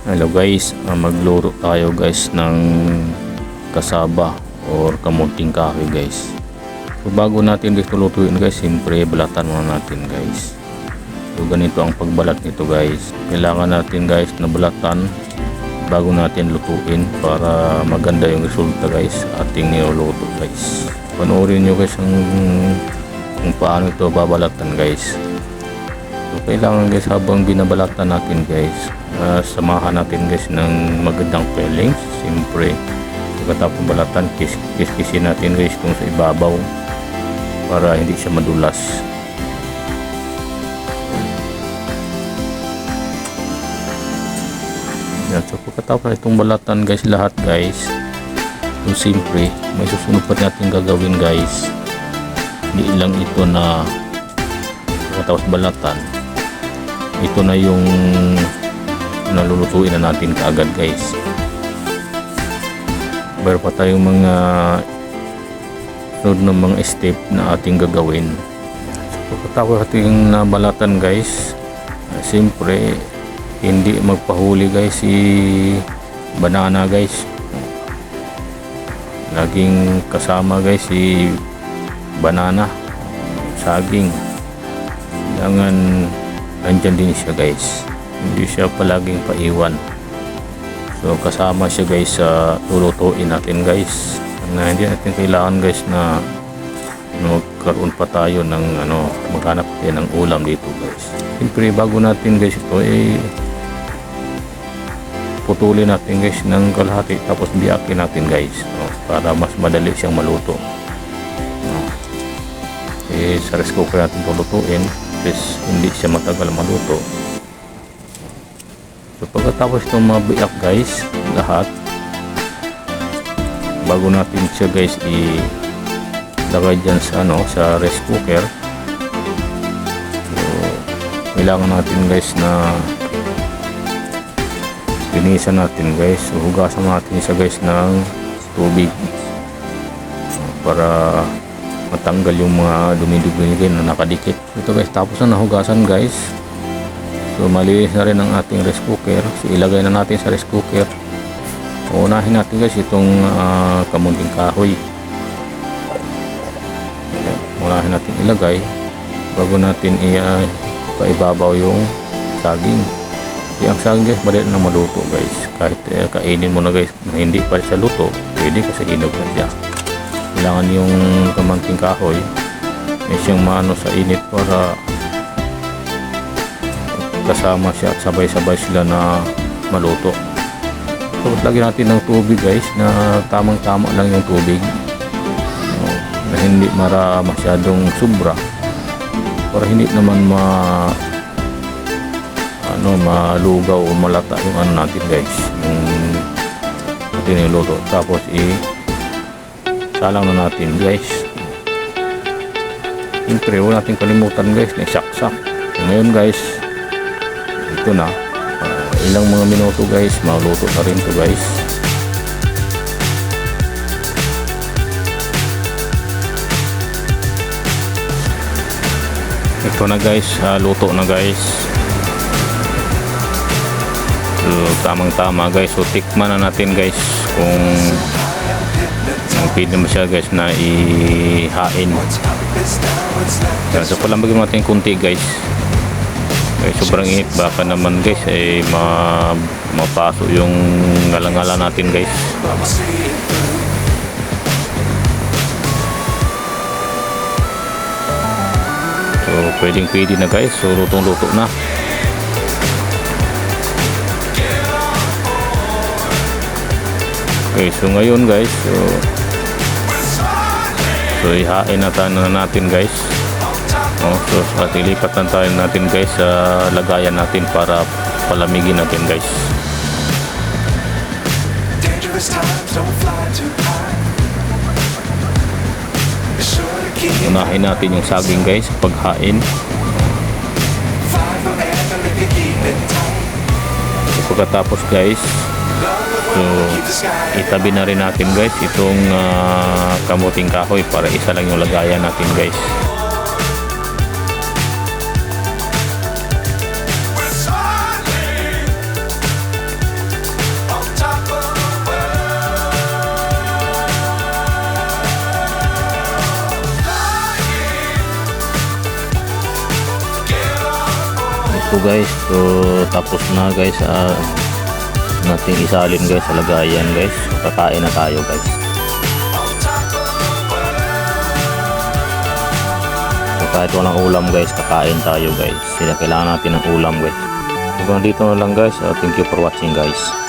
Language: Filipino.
Hello guys, magluro tayo guys ng kasaba or kamunting kahoy guys. So bago natin dito lutuin guys, siyempre balatan muna natin guys. So ganito ang pagbalat nito guys. Kailangan natin guys na balatan bago natin lutuin para maganda yung resulta guys ating niluluto guys. Panoorin nyo guys kung paano ito babalatan guys. So kailangan guys habang binabalatan natin guys, samahan natin guys ng magandang fillings. Siyempre pagkatapos balatan, kiskisin natin guys kung sa ibabaw para hindi siya madulas. Yan. So pagkatapos itong balatan guys lahat guys, so siyempre may susunod pa natin gagawin guys. Hindi lang ito na pagkatapos balatan, ito na yung nalulutuin na natin kaagad guys. Meron pa tayong mga sunod na mga step na ating gagawin. So pagkatapos ating nabalatan guys, siyempre hindi magpahuli guys si banana guys. Laging kasama guys si banana, saging. Kailangan nandyan din siya guys, hindi siya palaging paiwan. So kasama siya guys sa lulutuin natin guys. Hindi natin kailangan guys na magkaroon pa tayo ng maghanap tayo ng ulam dito guys. Siyempre bago natin guys ito putulin natin guys ng kalahati tapos biyakin natin guys, para mas madali siyang maluto. Sa rice cooker natin lulutuin guys, hindi siya matagal maluto. So pagkatapos itong mabiyak guys lahat, bago natin siya guys ilagay dyan sa rice cooker, so kailangan natin guys na linisan natin guys. So hugasan natin siya guys ng tubig para matanggal yung mga dumi-dumi na nakadikit. Ito guys, tapos na nahugasan guys, so malinis na rin ang ating rice cooker. So ilagay na natin sa rice cooker. Unahin natin guys itong kamunting kahoy. Unahin natin ilagay bago natin paibabaw yung saging. Ang saging guys madali na maluto guys. Kahit kainin mo na guys na hindi pa siya luto, pwede kasi hinog na siya. Kailangan yung kamunting kahoy siyang maano sa init para kasama siya at sabay-sabay sila na maluto. So lagyan natin ng tubig guys na tamang-tama lang yung tubig, na hindi masyadong sobra, para hindi naman malugaw o malata yung natin guys, yung natin niluto. Tapos salang na natin guys. Siyempre huwag natin kalimutan guys na isaksak. Ngayon guys, ito na ilang mga minuto guys, maluto na rin to guys. Ito na guys, luto na guys. So tamang tama guys. So tikman na natin guys kung pwede mo siya guys na ihain. So palambagin natin kunti guys. Sobrang init, baka naman guys mapaso yung ngala-ngala natin guys. So pwede na guys. So lutong-luto na. Okay, so ngayon guys, so ihain na natin guys. So at ilipatan tayo natin guys sa lagayan natin para palamigin natin guys. Unahin natin yung saging guys paghain. So, pagkatapos guys, so itabi na rin natin guys itong kamuting kahoy para isa lang yung lagayan natin guys. ito guys. So tapos na guys, nating isalin guys sa lagayan guys. So, kakain na tayo guys. So kahit walang ulam guys, kakain tayo guys. Kailangan natin ng ulam guys. Hanggang dito na lang guys. Thank you for watching guys.